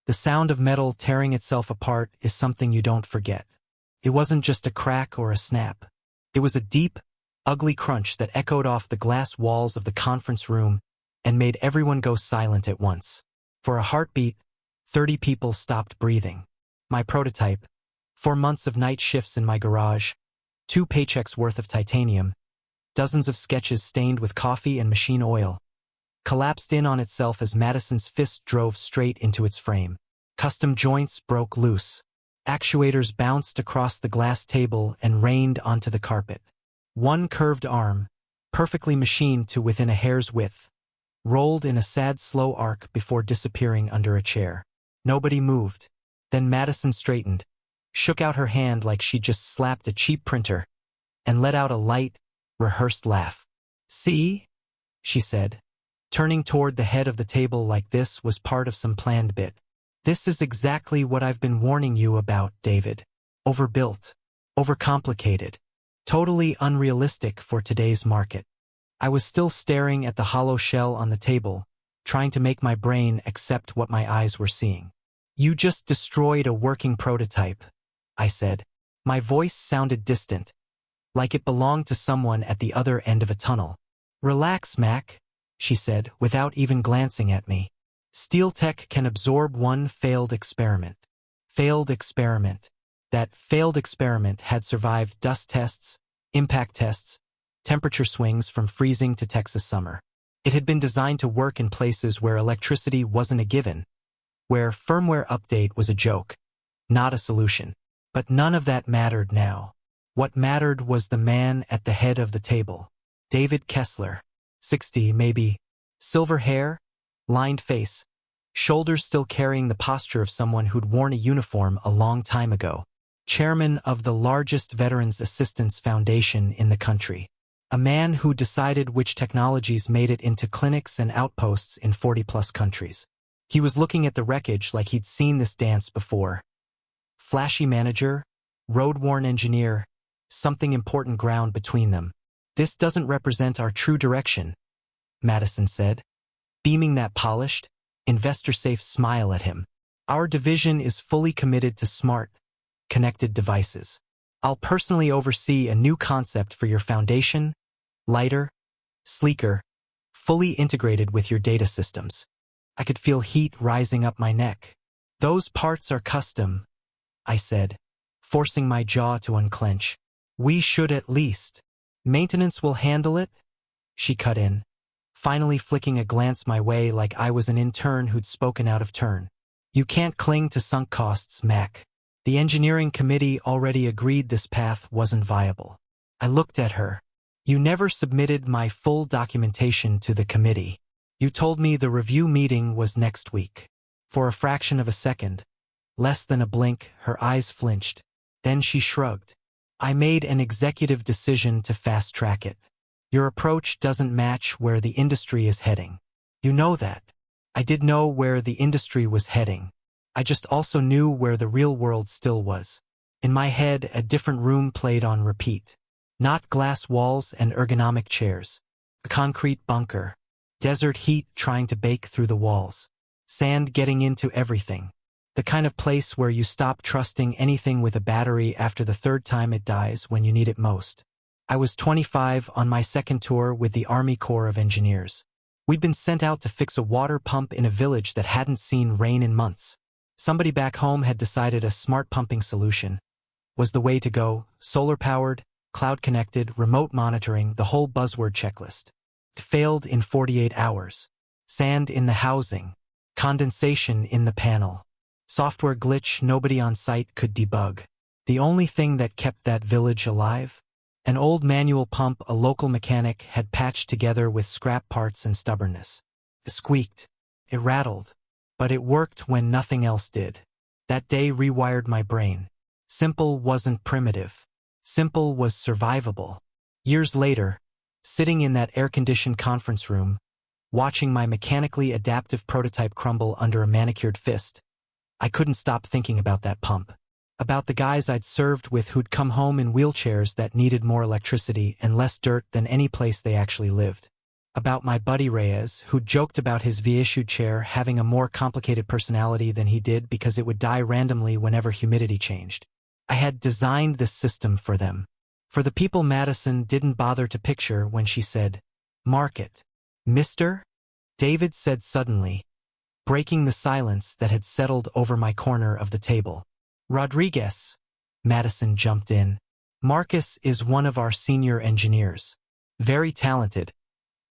The sound of metal tearing itself apart is something you don't forget. It wasn't just a crack or a snap. It was a deep, ugly crunch that echoed off the glass walls of the conference room and made everyone go silent at once. For a heartbeat, 30 people stopped breathing. My prototype, 4 months of night shifts in my garage, 2 paychecks worth of titanium, dozens of sketches stained with coffee and machine oil, collapsed in on itself as Madison's fist drove straight into its frame. Custom joints broke loose. Actuators bounced across the glass table and rained onto the carpet. One curved arm, perfectly machined to within a hair's width, rolled in a sad slow arc before disappearing under a chair. Nobody moved. Then Madison straightened, shook out her hand like she'd just slapped a cheap printer, and let out a light, rehearsed laugh. "See?" she said, turning toward the head of the table like this was part of some planned bit. "This is exactly what I've been warning you about, David. Overbuilt, overcomplicated, totally unrealistic for today's market." I was still staring at the hollow shell on the table, trying to make my brain accept what my eyes were seeing. "You just destroyed a working prototype," I said. My voice sounded distant, like it belonged to someone at the other end of a tunnel. "Relax, Mac," she said, without even glancing at me. "Steel tech can absorb one failed experiment." Failed experiment. That failed experiment had survived dust tests, impact tests, temperature swings from freezing to Texas summer. It had been designed to work in places where electricity wasn't a given, where firmware update was a joke, not a solution. But none of that mattered now. What mattered was the man at the head of the table. David Kessler, 60 maybe, silver hair, lined face, shoulders still carrying the posture of someone who'd worn a uniform a long time ago. Chairman of the largest Veterans Assistance Foundation in the country. A man who decided which technologies made it into clinics and outposts in 40-plus countries. He was looking at the wreckage like he'd seen this dance before. Flashy manager, road-worn engineer, something important ground between them. "This doesn't represent our true direction," Madison said, beaming that polished, investor-safe smile at him. "Our division is fully committed to smart, connected devices. I'll personally oversee a new concept for your foundation, lighter, sleeker, fully integrated with your data systems." I could feel heat rising up my neck. "Those parts are custom," I said, forcing my jaw to unclench. "We should at least. Maintenance will handle it," she cut in, finally flicking a glance my way like I was an intern who'd spoken out of turn. "You can't cling to sunk costs, Mac. The engineering committee already agreed this path wasn't viable." I looked at her. "You never submitted my full documentation to the committee. You told me the review meeting was next week." For a fraction of a second, less than a blink, her eyes flinched. Then she shrugged. "I made an executive decision to fast-track it. Your approach doesn't match where the industry is heading. You know that." I did know where the industry was heading. I just also knew where the real world still was. In my head, a different room played on repeat. Not glass walls and ergonomic chairs. A concrete bunker. Desert heat trying to bake through the walls. Sand getting into everything. The kind of place where you stop trusting anything with a battery after the third time it dies when you need it most. I was 25 on my second tour with the Army Corps of Engineers. We'd been sent out to fix a water pump in a village that hadn't seen rain in months. Somebody back home had decided a smart pumping solution was the way to go: solar-powered, cloud-connected, remote monitoring, the whole buzzword checklist. It failed in 48 hours. Sand in the housing. Condensation in the panel. Software glitch nobody on site could debug. The only thing that kept that village alive? An old manual pump a local mechanic had patched together with scrap parts and stubbornness. It squeaked. It rattled. But it worked when nothing else did. That day rewired my brain. Simple wasn't primitive. Simple was survivable. Years later, sitting in that air-conditioned conference room, watching my mechanically adaptive prototype crumble under a manicured fist, I couldn't stop thinking about that pump. About the guys I'd served with who'd come home in wheelchairs that needed more electricity and less dirt than any place they actually lived. About my buddy Reyes, who joked about his V-issue chair having a more complicated personality than he did because it would die randomly whenever humidity changed. I had designed this system for them. For the people Madison didn't bother to picture when she said, "Market." "Mister?" David said suddenly, breaking the silence that had settled over my corner of the table. "Rodriguez." Madison jumped in. "Marcus is one of our senior engineers. Very talented.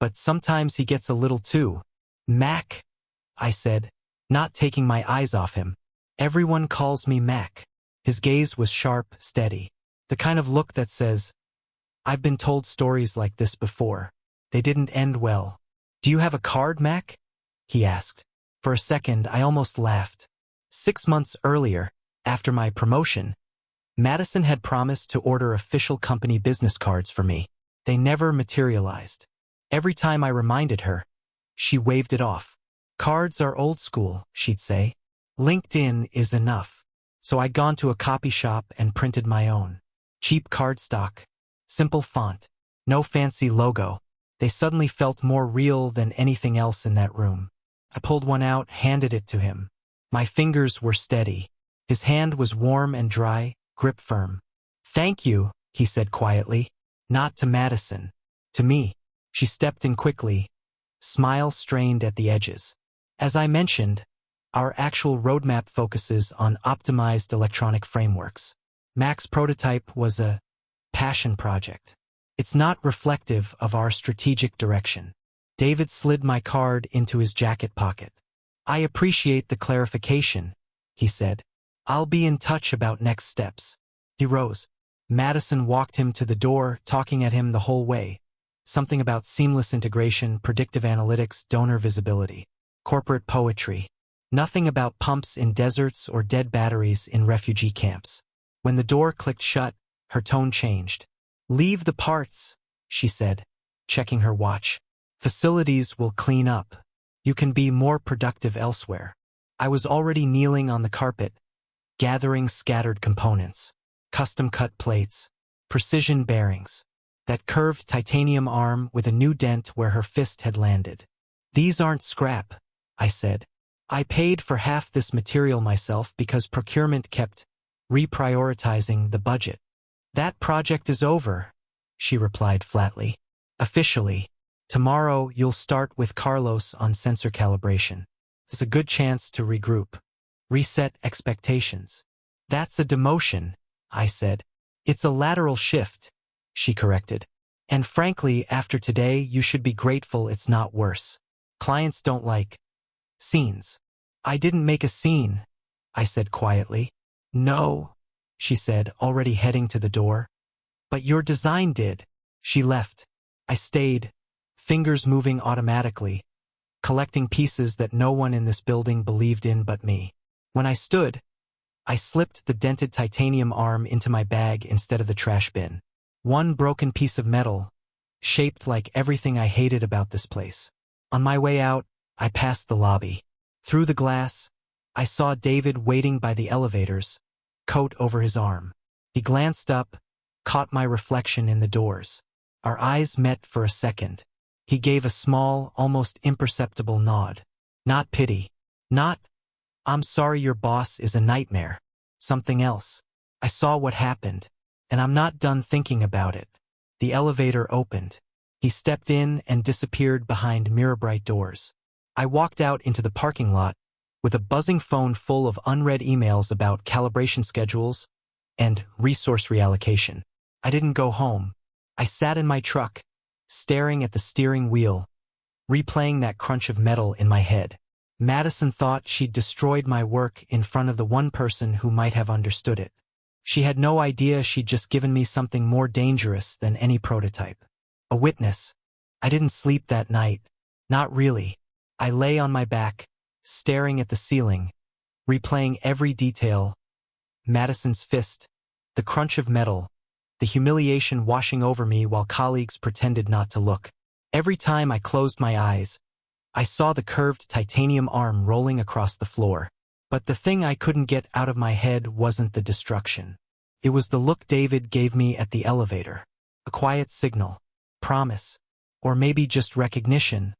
But sometimes he gets a little too." "Mac," I said, not taking my eyes off him. "Everyone calls me Mac." His gaze was sharp, steady. The kind of look that says, "I've been told stories like this before. They didn't end well." "Do you have a card, Mac?" he asked. For a second, I almost laughed. 6 months earlier, after my promotion, Madison had promised to order official company business cards for me. They never materialized. Every time I reminded her, she waved it off. "Cards are old school," she'd say. "LinkedIn is enough." So I'd gone to a copy shop and printed my own. Cheap cardstock. Simple font. No fancy logo. They suddenly felt more real than anything else in that room. I pulled one out, handed it to him. My fingers were steady. His hand was warm and dry, grip firm. "Thank you," he said quietly. Not to Madison. To me. She stepped in quickly, smile strained at the edges. As I mentioned, our actual roadmap focuses on optimized electronic frameworks. Mac's prototype was a passion project. It's not reflective of our strategic direction. David slid my card into his jacket pocket. "I appreciate the clarification," he said. "I'll be in touch about next steps." He rose. Madison walked him to the door, talking at him the whole way. Something about seamless integration, predictive analytics, donor visibility. Corporate poetry. Nothing about pumps in deserts or dead batteries in refugee camps. When the door clicked shut, her tone changed. "Leave the parts," she said, checking her watch. "Facilities will clean up. You can be more productive elsewhere." I was already kneeling on the carpet, gathering scattered components. Custom-cut plates. Precision bearings. That curved titanium arm with a new dent where her fist had landed. "These aren't scrap," I said. "I paid for half this material myself because procurement kept reprioritizing the budget." "That project is over," she replied flatly. "Officially. Tomorrow you'll start with Carlos on sensor calibration. There's a good chance to regroup. Reset expectations." "That's a demotion," I said. "It's a lateral shift," she corrected. "And frankly, after today, you should be grateful it's not worse. Clients don't like scenes." "I didn't make a scene," I said quietly. "No," she said, already heading to the door. "But your design did." She left. I stayed, fingers moving automatically, collecting pieces that no one in this building believed in but me. When I stood, I slipped the dented titanium arm into my bag instead of the trash bin. One broken piece of metal, shaped like everything I hated about this place. On my way out, I passed the lobby. Through the glass, I saw David waiting by the elevators, coat over his arm. He glanced up, caught my reflection in the doors. Our eyes met for a second. He gave a small, almost imperceptible nod. Not pity. Not, "I'm sorry your boss is a nightmare." Something else. I saw what happened, and I'm not done thinking about it. The elevator opened. He stepped in and disappeared behind mirror-bright doors. I walked out into the parking lot with a buzzing phone full of unread emails about calibration schedules and resource reallocation. I didn't go home. I sat in my truck, staring at the steering wheel, replaying that crunch of metal in my head. Madison thought she'd destroyed my work in front of the one person who might have understood it. She had no idea she'd just given me something more dangerous than any prototype. A witness. I didn't sleep that night. Not really. I lay on my back, staring at the ceiling, replaying every detail. Madison's fist, the crunch of metal, the humiliation washing over me while colleagues pretended not to look. Every time I closed my eyes, I saw the curved titanium arm rolling across the floor. But the thing I couldn't get out of my head wasn't the destruction. It was the look David gave me at the elevator. A quiet signal. Promise. Or maybe just recognition.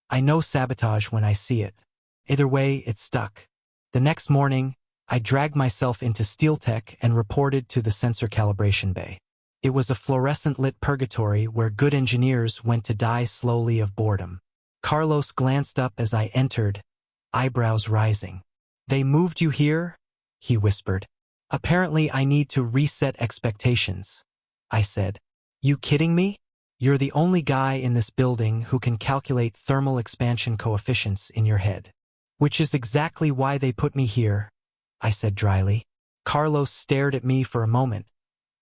I know sabotage when I see it. Either way, it stuck. The next morning, I dragged myself into SteelTech and reported to the sensor calibration bay. It was a fluorescent-lit purgatory where good engineers went to die slowly of boredom. Carlos glanced up as I entered, eyebrows rising. "They moved you here?" he whispered. "Apparently I need to reset expectations," I said. "You kidding me? You're the only guy in this building who can calculate thermal expansion coefficients in your head." "Which is exactly why they put me here," I said dryly. Carlos stared at me for a moment,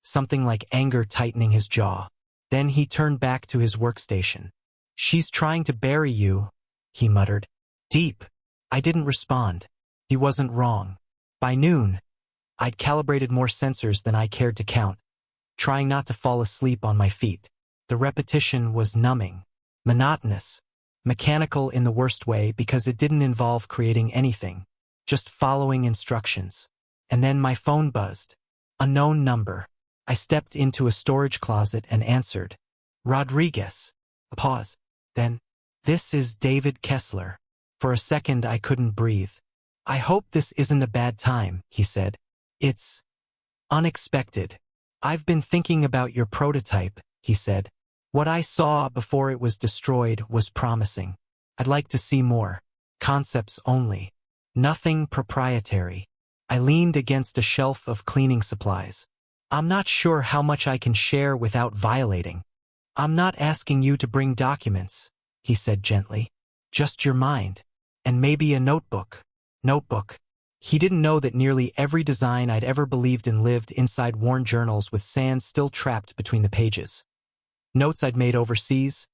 something like anger tightening his jaw. Then he turned back to his workstation. "She's trying to bury you," he muttered. "Deep." I didn't respond. He wasn't wrong. By noon, I'd calibrated more sensors than I cared to count, trying not to fall asleep on my feet. The repetition was numbing, monotonous, mechanical in the worst way because it didn't involve creating anything, just following instructions. And then my phone buzzed. Unknown number. I stepped into a storage closet and answered. "Rodriguez." A pause. Then, "This is David Kessler." For a second I couldn't breathe. "I hope this isn't a bad time," he said. "It's unexpected." "I've been thinking about your prototype," he said. "What I saw before it was destroyed was promising. I'd like to see more. Concepts only. Nothing proprietary." I leaned against a shelf of cleaning supplies. "I'm not sure how much I can share without violating." "I'm not asking you to bring documents," he said gently. "Just your mind. And maybe a notebook." Notebook. He didn't know that nearly every design I'd ever believed in lived inside worn journals with sand still trapped between the pages. Notes I'd made overseas.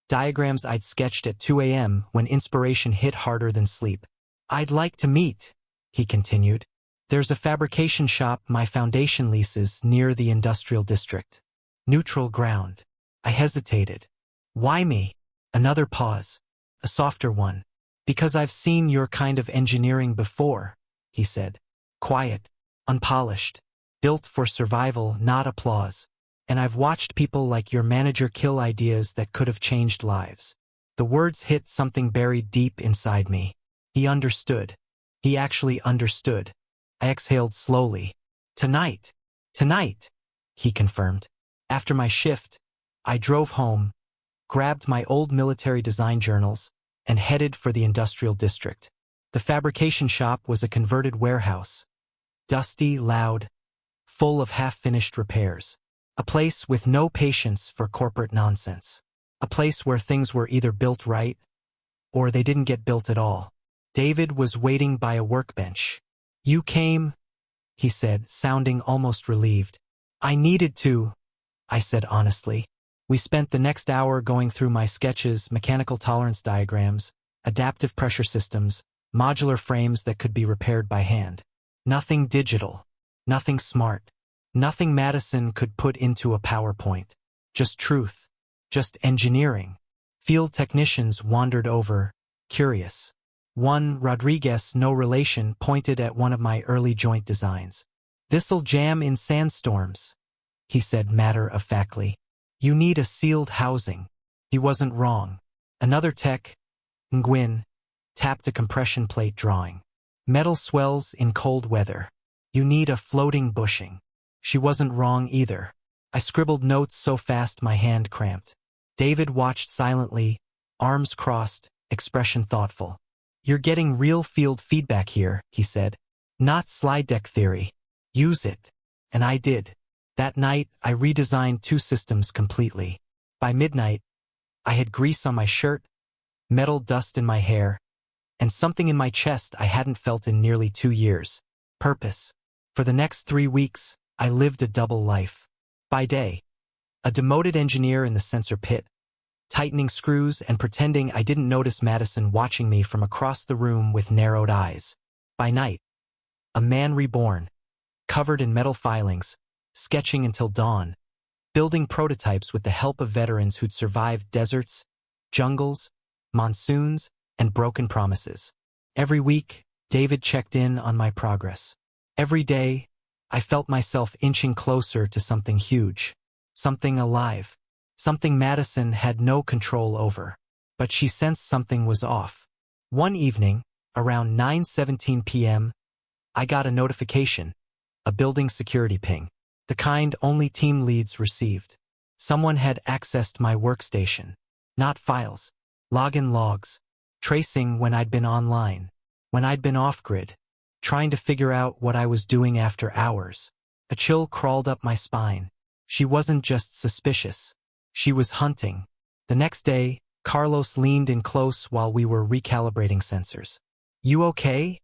Diagrams I'd sketched at 2 a.m. when inspiration hit harder than sleep. "I'd like to meet," he continued. "There's a fabrication shop my foundation leases near the industrial district." Neutral ground. I hesitated. "Why me?" Another pause. A softer one. "Because I've seen your kind of engineering before," he said. Quiet, unpolished, built for survival, not applause. "And I've watched people like your manager kill ideas that could have changed lives." The words hit something buried deep inside me. He understood. He actually understood. I exhaled slowly. "Tonight. Tonight," he confirmed. After my shift, I drove home, grabbed my old military design journals, and headed for the industrial district. The fabrication shop was a converted warehouse. Dusty, loud, full of half-finished repairs. A place with no patience for corporate nonsense. A place where things were either built right, or they didn't get built at all. David was waiting by a workbench. "You came," he said, sounding almost relieved. "I needed to," I said honestly. We spent the next hour going through my sketches, mechanical tolerance diagrams, adaptive pressure systems, modular frames that could be repaired by hand. Nothing digital. Nothing smart. Nothing Madison could put into a PowerPoint. Just truth. Just engineering. Field technicians wandered over, curious. One, Rodriguez, no relation, pointed at one of my early joint designs. "This'll jam in sandstorms," he said matter-of-factly. "You need a sealed housing." He wasn't wrong. Another tech, Nguyen, tapped a compression plate drawing. "Metal swells in cold weather. You need a floating bushing." She wasn't wrong either. I scribbled notes so fast my hand cramped. David watched silently, arms crossed, expression thoughtful. "You're getting real field feedback here," he said. "Not slide deck theory. Use it." And I did. That night, I redesigned 2 systems completely. By midnight, I had grease on my shirt, metal dust in my hair, and something in my chest I hadn't felt in nearly 2 years. Purpose. For the next 3 weeks, I lived a double life. By day, a demoted engineer in the sensor pit, tightening screws and pretending I didn't notice Madison watching me from across the room with narrowed eyes. By night, a man reborn, covered in metal filings, sketching until dawn, building prototypes with the help of veterans who'd survived deserts, jungles, monsoons, and broken promises. Every week, David checked in on my progress. Every day, I felt myself inching closer to something huge, something alive. something Madison had no control over. But she sensed something was off. One evening, around 9:17 p.m., I got a notification, a building security ping, the kind only team leads received. Someone had accessed my workstation. Not files, login logs, tracing when I'd been online, when I'd been off-grid, trying to figure out what I was doing after hours. A chill crawled up my spine. She wasn't just suspicious. She was hunting. The next day, Carlos leaned in close while we were recalibrating sensors. "You okay?"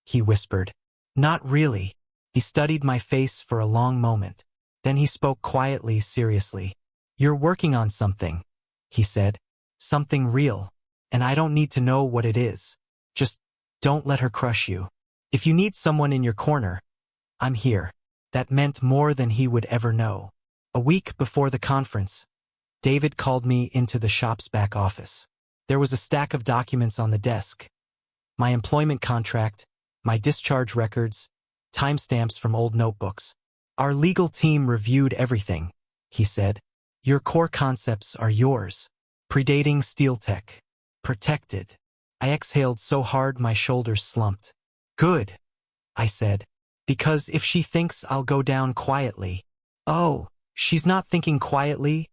he whispered. "Not really." He studied my face for a long moment. Then he spoke quietly, seriously. "You're working on something," he said. "Something real. And I don't need to know what it is. Just don't let her crush you. If you need someone in your corner, I'm here." That meant more than he would ever know. A week before the conference, David called me into the shop's back office. There was a stack of documents on the desk. My employment contract, my discharge records, timestamps from old notebooks. "Our legal team reviewed everything," he said. "Your core concepts are yours. Predating steel tech. Protected." I exhaled so hard my shoulders slumped. "Good," I said. "Because if she thinks I'll go down quietly—" "Oh, she's not thinking quietly,"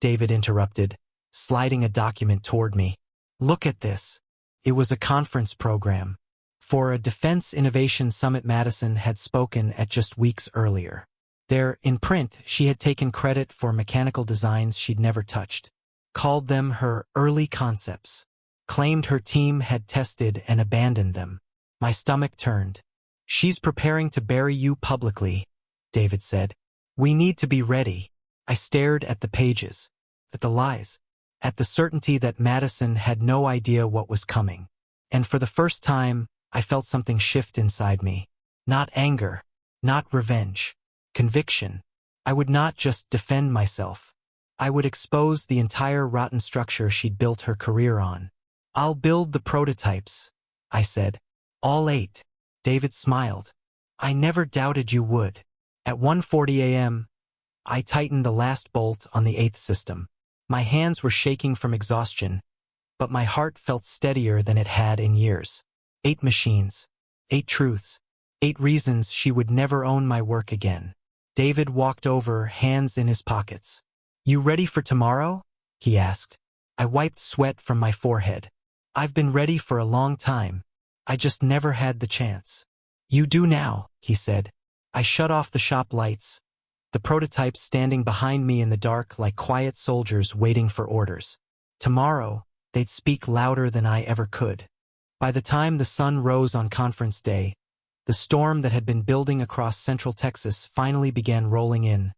David interrupted, sliding a document toward me. "Look at this." It was a conference program for a Defense Innovation Summit Madison had spoken at just weeks earlier. There, in print, she had taken credit for mechanical designs she'd never touched, called them her early concepts, claimed her team had tested and abandoned them. My stomach turned. "She's preparing to bury you publicly," David said. "We need to be ready." I stared at the pages, at the lies, at the certainty that Madison had no idea what was coming. And for the first time, I felt something shift inside me. Not anger, not revenge, conviction. I would not just defend myself. I would expose the entire rotten structure she'd built her career on. "I'll build the prototypes," I said. "All 8. David smiled. "I never doubted you would." At 1:40 a.m., I tightened the last bolt on the 8th system. My hands were shaking from exhaustion, but my heart felt steadier than it had in years. 8 machines, 8 truths, 8 reasons she would never own my work again. David walked over, hands in his pockets. "You ready for tomorrow?" he asked. I wiped sweat from my forehead. "I've been ready for a long time. I just never had the chance." "You do now," he said. I shut off the shop lights, the prototypes standing behind me in the dark like quiet soldiers waiting for orders. Tomorrow, they'd speak louder than I ever could. By the time the sun rose on conference day, the storm that had been building across central Texas finally began rolling in,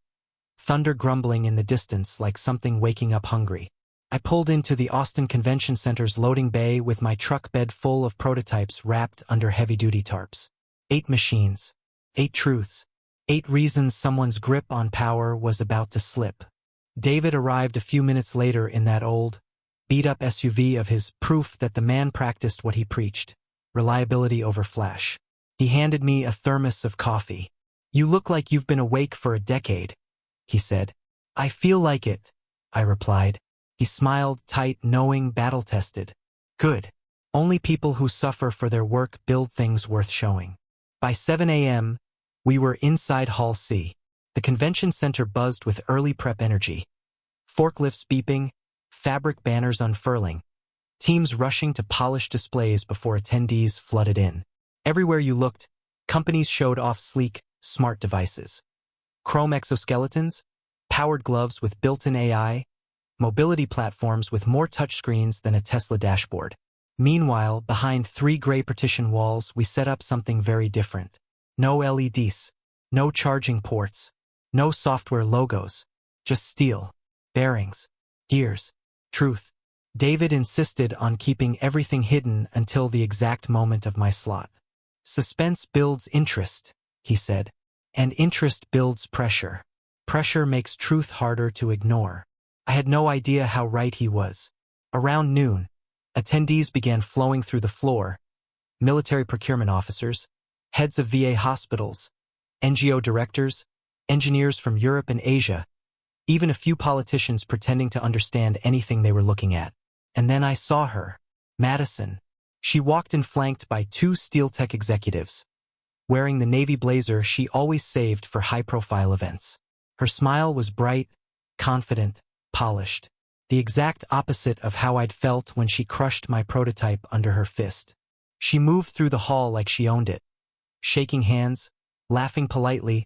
thunder grumbling in the distance like something waking up hungry. I pulled into the Austin Convention Center's loading bay with my truck bed full of prototypes wrapped under heavy-duty tarps. 8 machines, 8 truths, 8 reasons someone's grip on power was about to slip. David arrived a few minutes later in that old, beat-up SUV of his, proof that the man practiced what he preached, reliability over flash. He handed me a thermos of coffee. "You look like you've been awake for a decade," he said. "I feel like it," I replied. He smiled, tight, knowing, battle-tested. "Good. Only people who suffer for their work build things worth showing." By 7 a.m., we were inside Hall C. The convention center buzzed with early prep energy. Forklifts beeping, fabric banners unfurling, teams rushing to polish displays before attendees flooded in. Everywhere you looked, companies showed off sleek, smart devices. Chrome exoskeletons, powered gloves with built-in AI, mobility platforms with more touchscreens than a Tesla dashboard. Meanwhile, behind 3 gray partition walls, we set up something very different. No LEDs, no charging ports, no software logos, just steel, bearings, gears, truth. David insisted on keeping everything hidden until the exact moment of my slot. "Suspense builds interest," he said, "and interest builds pressure. Pressure makes truth harder to ignore." I had no idea how right he was. Around noon, attendees began flowing through the floor, military procurement officers, heads of VA hospitals, NGO directors, engineers from Europe and Asia, even a few politicians pretending to understand anything they were looking at. And then I saw her. Madison. She walked in flanked by two SteelTech executives, wearing the navy blazer she always saved for high-profile events. Her smile was bright, confident, polished, the exact opposite of how I'd felt when she crushed my prototype under her fist. She moved through the hall like she owned it, shaking hands, laughing politely,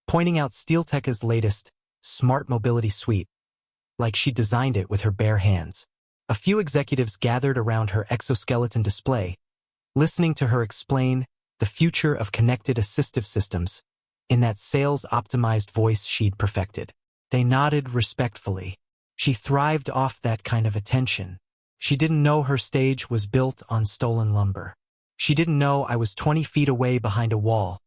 pointing out SteelTech's latest, smart mobility suite, like she designed it with her bare hands. A few executives gathered around her exoskeleton display, listening to her explain the future of connected assistive systems in that sales-optimized voice she'd perfected. They nodded respectfully. She thrived off that kind of attention. She didn't know her stage was built on stolen lumber. She didn't know I was 20 feet away behind a wall,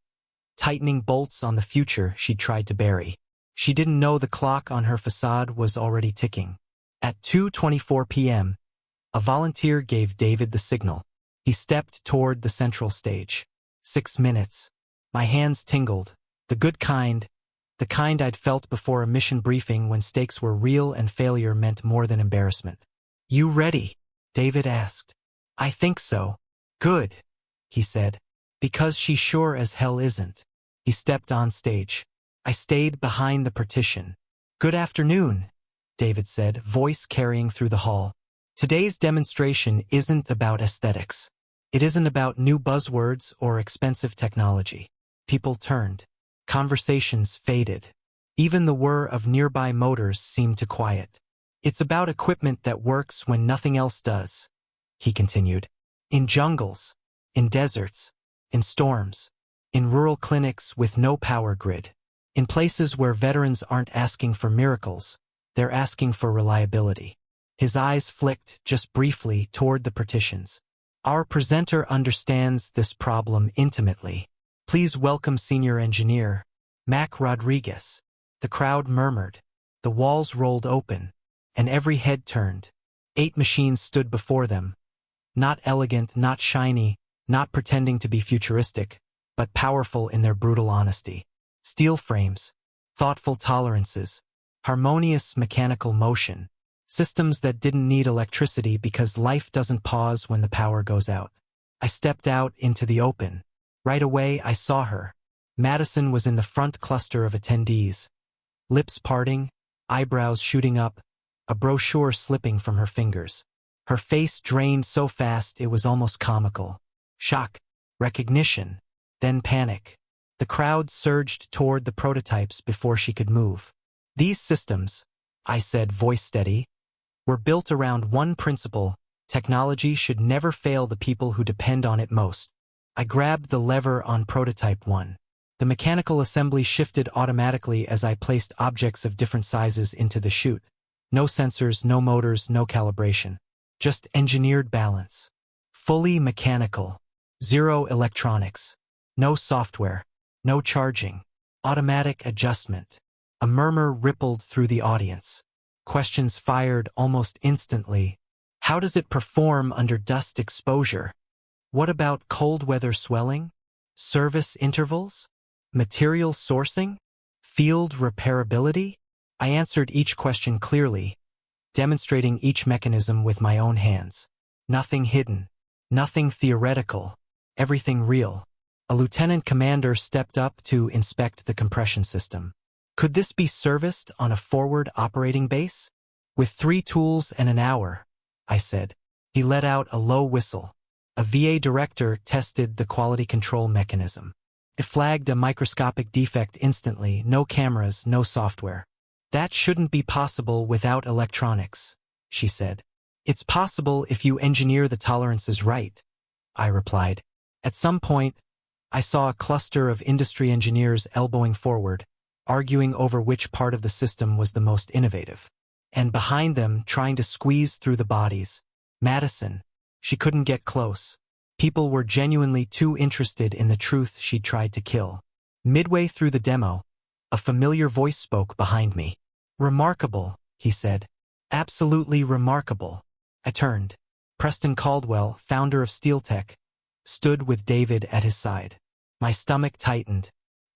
tightening bolts on the future she'd tried to bury. She didn't know the clock on her facade was already ticking. At 2:24 p.m., a volunteer gave David the signal. He stepped toward the central stage. 6 minutes. My hands tingled. The good kind, the kind I'd felt before a mission briefing when stakes were real and failure meant more than embarrassment. "You ready?" David asked. "I think so." "Good," he said. "Because she sure as hell isn't." He stepped on stage. I stayed behind the partition. "Good afternoon," David said, voice carrying through the hall. "Today's demonstration isn't about aesthetics. It isn't about new buzzwords or expensive technology." People turned. Conversations faded. Even the whir of nearby motors seemed to quiet. "It's about equipment that works when nothing else does," he continued. "In jungles, in deserts, in storms, in rural clinics with no power grid, in places where veterans aren't asking for miracles, they're asking for reliability." His eyes flicked just briefly toward the partitions. "Our presenter understands this problem intimately. Please welcome Senior Engineer, Mac Rodriguez." The crowd murmured. The walls rolled open, and every head turned. 8 machines stood before them. Not elegant, not shiny, not pretending to be futuristic, but powerful in their brutal honesty. Steel frames, thoughtful tolerances, harmonious mechanical motion, systems that didn't need electricity because life doesn't pause when the power goes out. I stepped out into the open. Right away, I saw her. Madison was in the front cluster of attendees, lips parting, eyebrows shooting up, a brochure slipping from her fingers. Her face drained so fast it was almost comical. Shock, recognition, then panic. The crowd surged toward the prototypes before she could move. "These systems," I said, voice steady, "were built around one principle: technology should never fail the people who depend on it most." I grabbed the lever on prototype 1. The mechanical assembly shifted automatically as I placed objects of different sizes into the chute. No sensors, no motors, no calibration. Just engineered balance. Fully mechanical. Zero electronics. No software. No charging. Automatic adjustment. A murmur rippled through the audience. Questions fired almost instantly. How does it perform under dust exposure? What about cold weather swelling? Service intervals? Material sourcing? Field repairability? I answered each question clearly, demonstrating each mechanism with my own hands. Nothing hidden. Nothing theoretical. Everything real. A lieutenant commander stepped up to inspect the compression system. "Could this be serviced on a forward operating base?" "With 3 tools and an hour," I said. He let out a low whistle. A VA director tested the quality control mechanism. It flagged a microscopic defect instantly, no cameras, no software. "That shouldn't be possible without electronics," she said. "It's possible if you engineer the tolerances right," I replied. At some point, I saw a cluster of industry engineers elbowing forward, arguing over which part of the system was the most innovative. And behind them, trying to squeeze through the bodies, Madison. She couldn't get close. People were genuinely too interested in the truth she'd tried to kill. Midway through the demo, a familiar voice spoke behind me. "Remarkable," he said. "Absolutely remarkable." I turned. Preston Caldwell, founder of SteelTech, stood with David at his side. My stomach tightened.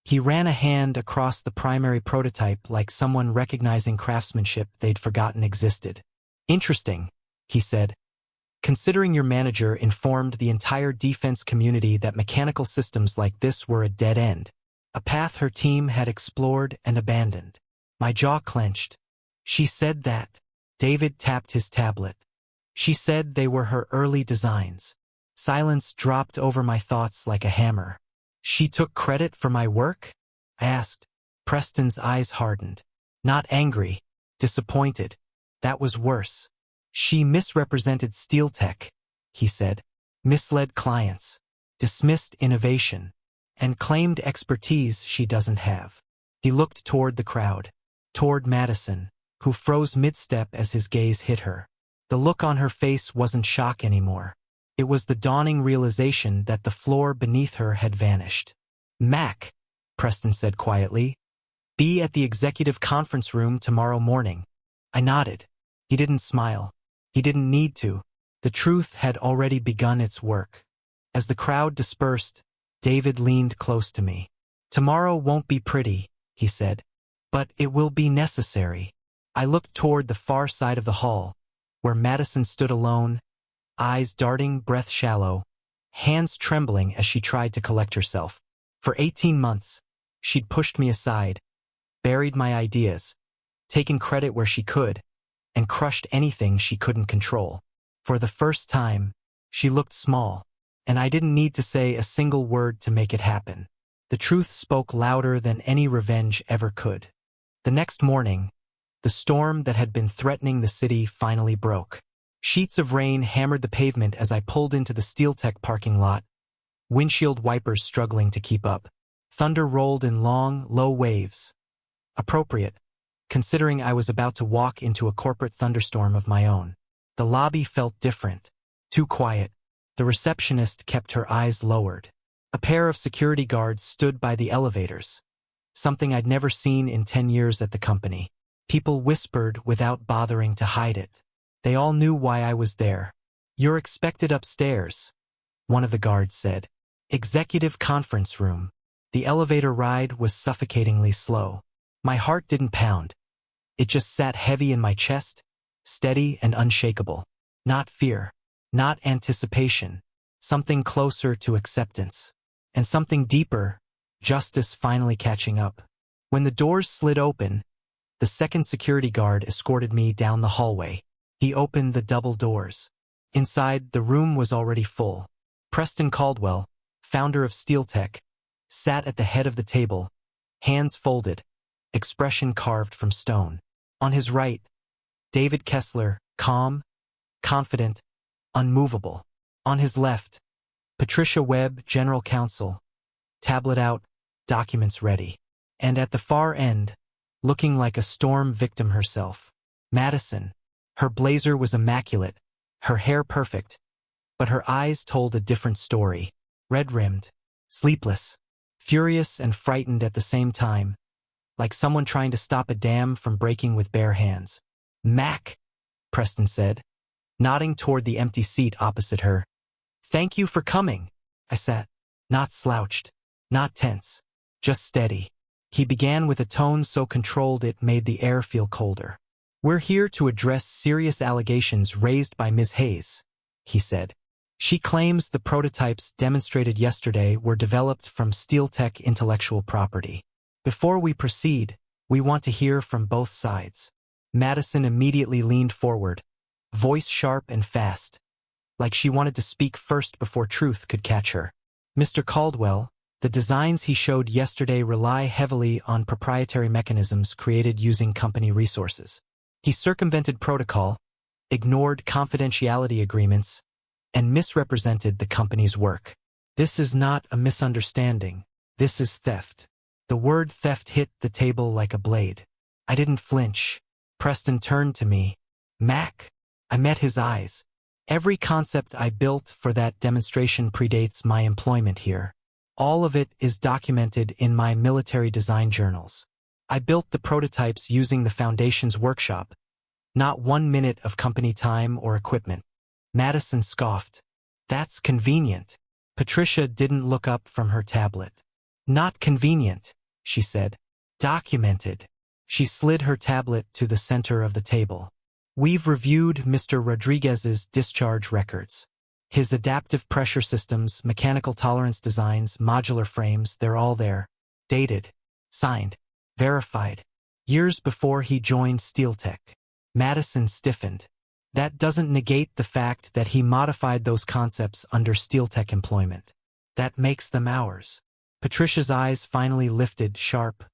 He ran a hand across the primary prototype like someone recognizing craftsmanship they'd forgotten existed. Interesting, he said. Considering your manager informed the entire defense community that mechanical systems like this were a dead end, a path her team had explored and abandoned. My jaw clenched. She said that. David tapped his tablet. She said they were her early designs. Silence dropped over my thoughts like a hammer. She took credit for my work? I asked. Preston's eyes hardened. Not angry, disappointed. That was worse. She misrepresented Steel Tech, he said, misled clients, dismissed innovation, and claimed expertise she doesn't have. He looked toward the crowd, toward Madison, who froze mid-step as his gaze hit her. The look on her face wasn't shock anymore. It was the dawning realization that the floor beneath her had vanished. Mac, Preston said quietly, be at the executive conference room tomorrow morning. I nodded. He didn't smile. He didn't need to. The truth had already begun its work. As the crowd dispersed, David leaned close to me. Tomorrow won't be pretty, he said, but it will be necessary. I looked toward the far side of the hall, where Madison stood alone, eyes darting, breath shallow, hands trembling as she tried to collect herself. For 18 months, she'd pushed me aside, buried my ideas, taken credit where she could, and crushed anything she couldn't control. For the first time, she looked small, and I didn't need to say a single word to make it happen. The truth spoke louder than any revenge ever could. The next morning, the storm that had been threatening the city finally broke. Sheets of rain hammered the pavement as I pulled into the Steel Tech parking lot, windshield wipers struggling to keep up. Thunder rolled in long, low waves. Appropriate, considering I was about to walk into a corporate thunderstorm of my own. The lobby felt different, too quiet. The receptionist kept her eyes lowered. A pair of security guards stood by the elevators, something I'd never seen in 10 years at the company. People whispered without bothering to hide it. They all knew why I was there. You're expected upstairs, one of the guards said. Executive conference room. The elevator ride was suffocatingly slow. My heart didn't pound. It just sat heavy in my chest, steady and unshakable. Not fear, not anticipation, something closer to acceptance. And something deeper, justice finally catching up. When the doors slid open, the second security guard escorted me down the hallway. He opened the double doors. Inside, the room was already full. Preston Caldwell, founder of Steel Tech, sat at the head of the table, hands folded, expression carved from stone. On his right, David Kessler, calm, confident, unmovable. On his left, Patricia Webb, general counsel, tablet out, documents ready. And at the far end, looking like a storm victim herself, Madison. Her blazer was immaculate, her hair perfect, but her eyes told a different story. Red-rimmed, sleepless, furious and frightened at the same time, like someone trying to stop a dam from breaking with bare hands. Mac, Preston said, nodding toward the empty seat opposite her. Thank you for coming, I sat, not slouched, not tense, just steady. He began with a tone so controlled it made the air feel colder. We're here to address serious allegations raised by Ms. Hayes, he said. She claims the prototypes demonstrated yesterday were developed from Steel Tech intellectual property. Before we proceed, we want to hear from both sides. Madison immediately leaned forward, voice sharp and fast, like she wanted to speak first before truth could catch her. Mr. Caldwell, the designs he showed yesterday rely heavily on proprietary mechanisms created using company resources. He circumvented protocol, ignored confidentiality agreements, and misrepresented the company's work. This is not a misunderstanding. This is theft. The word theft hit the table like a blade. I didn't flinch. Preston turned to me. Mac. I met his eyes. Every concept I built for that demonstration predates my employment here. All of it is documented in my military design journals. I built the prototypes using the Foundation's workshop, not 1 minute of company time or equipment. Madison scoffed. That's convenient. Patricia didn't look up from her tablet. Not convenient, she said. Documented. She slid her tablet to the center of the table. We've reviewed Mr. Rodriguez's discharge records. His adaptive pressure systems, mechanical tolerance designs, modular frames, they're all there. Dated. Signed. Verified. Years before he joined SteelTech. Madison stiffened. That doesn't negate the fact that he modified those concepts under SteelTech employment. That makes them ours. Patricia's eyes finally lifted, sharp,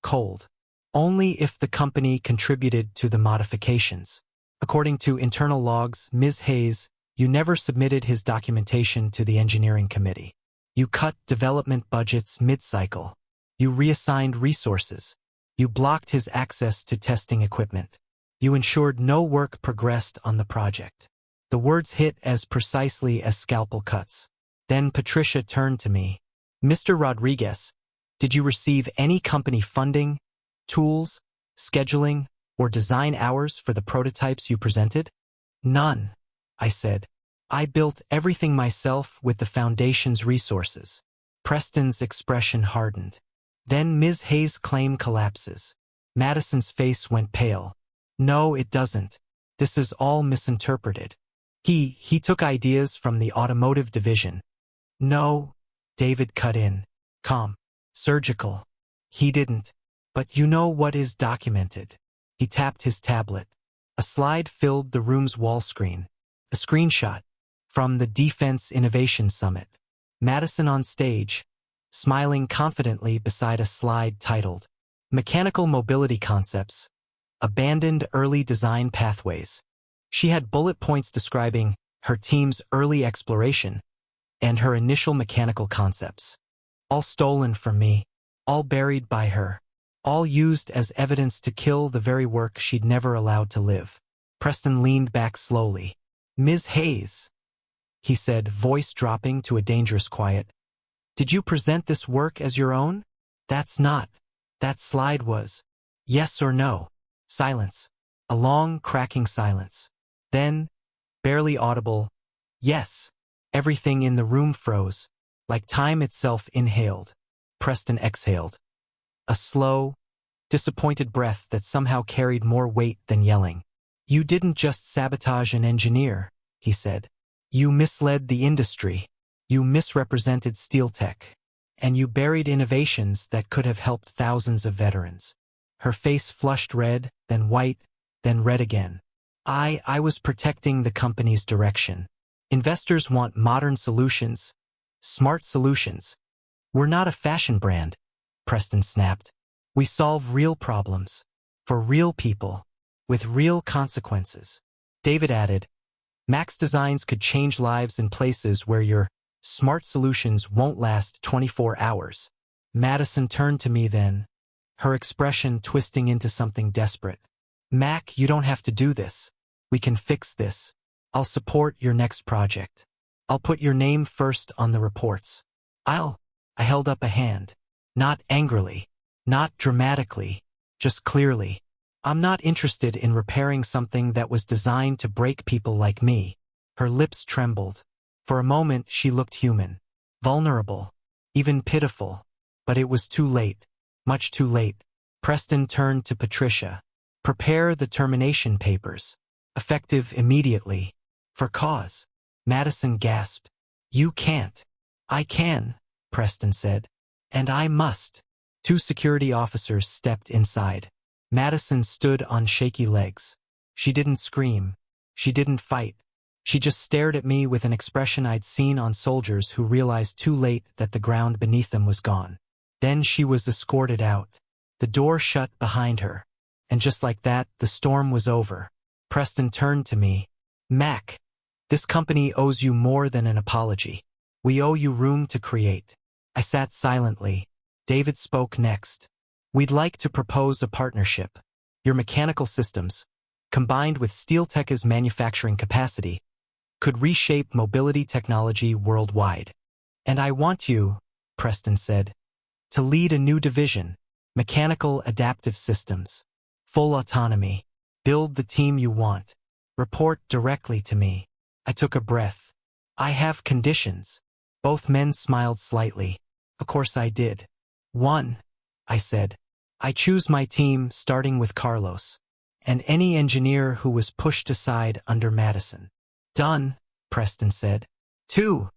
cold. Only if the company contributed to the modifications. According to internal logs, Ms. Hayes, you never submitted his documentation to the engineering committee. You cut development budgets mid-cycle. You reassigned resources. You blocked his access to testing equipment. You ensured no work progressed on the project. The words hit as precisely as scalpel cuts. Then Patricia turned to me. Mr. Rodriguez, did you receive any company funding, tools, scheduling, or design hours for the prototypes you presented? None, I said. I built everything myself with the foundation's resources. Preston's expression hardened. Then Ms. Hayes' claim collapses. Madison's face went pale. No, it doesn't. This is all misinterpreted. He took ideas from the automotive division. No, David cut in. Calm. Surgical. He didn't. But you know what is documented. He tapped his tablet. A slide filled the room's wall screen. A screenshot from the Defense Innovation Summit. Madison on stage, smiling confidently beside a slide titled, Mechanical Mobility Concepts, Abandoned Early Design Pathways. She had bullet points describing her team's early exploration and her initial mechanical concepts. All stolen from me, all buried by her, all used as evidence to kill the very work she'd never allowed to live. Preston leaned back slowly. Ms. Hayes, he said, voice dropping to a dangerous quiet. Did you present this work as your own? That's not. That slide was. Yes or no? Silence. A long, cracking silence. Then, barely audible, yes. Everything in the room froze, like time itself inhaled. Preston exhaled. A slow, disappointed breath that somehow carried more weight than yelling. You didn't just sabotage an engineer, he said. You misled the industry. You misrepresented SteelTech. And you buried innovations that could have helped thousands of veterans. Her face flushed red, then white, then red again. I was protecting the company's direction. Investors want modern solutions, smart solutions. We're not a fashion brand, Preston snapped. We solve real problems, for real people, with real consequences. David added, Max designs could change lives in places where your smart solutions won't last 24 hours. Madison turned to me then, her expression twisting into something desperate. Mac, you don't have to do this. We can fix this. I'll support your next project. I'll put your name first on the reports. I held up a hand. Not angrily, not dramatically, just clearly. I'm not interested in repairing something that was designed to break people like me. Her lips trembled. For a moment she looked human, vulnerable, even pitiful. But it was too late, much too late. Preston turned to Patricia. Prepare the termination papers. Effective immediately. For cause. Madison gasped. You can't. I can, Preston said. And I must. 2 security officers stepped inside. Madison stood on shaky legs. She didn't scream. She didn't fight. She just stared at me with an expression I'd seen on soldiers who realized too late that the ground beneath them was gone. Then she was escorted out. The door shut behind her. And just like that, the storm was over. Preston turned to me. Mac, this company owes you more than an apology. We owe you room to create. I sat silently. David spoke next. We'd like to propose a partnership. Your mechanical systems, combined with SteelTech's manufacturing capacity, could reshape mobility technology worldwide. And I want you, Preston said, to lead a new division, mechanical adaptive systems, full autonomy. Build the team you want. Report directly to me. I took a breath. I have conditions. Both men smiled slightly. Of course I did. 1, I said. I choose my team, starting with Carlos, and any engineer who was pushed aside under Madison. Done, Preston said. 2,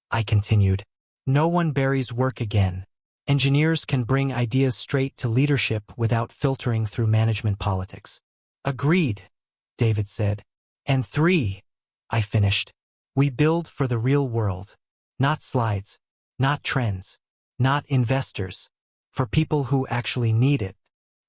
I continued. No one buries work again. Engineers can bring ideas straight to leadership without filtering through management politics. Agreed, David said. And 3, I finished. We build for the real world. Not slides, not trends, not investors. For people who actually need it.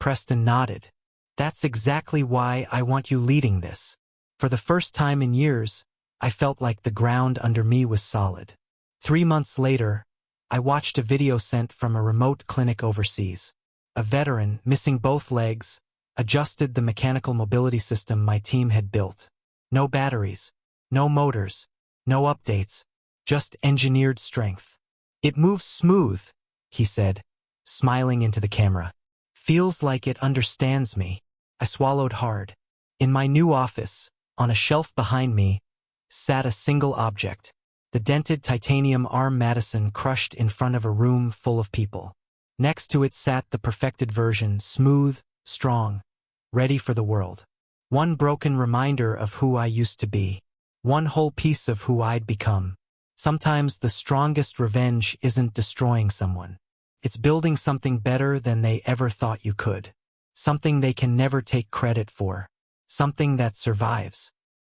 Preston nodded. That's exactly why I want you leading this. For the first time in years, I felt like the ground under me was solid. 3 months later, I watched a video sent from a remote clinic overseas. A veteran, missing both legs, adjusted the mechanical mobility system my team had built. No batteries, no motors, no updates, just engineered strength. It moves smooth, he said, smiling into the camera. Feels like it understands me. I swallowed hard. In my new office, on a shelf behind me, sat a single object. The dented titanium arm Madison crushed in front of a room full of people. Next to it sat the perfected version, smooth, strong, ready for the world. One broken reminder of who I used to be. One whole piece of who I'd become. Sometimes the strongest revenge isn't destroying someone. It's building something better than they ever thought you could. Something they can never take credit for. Something that survives.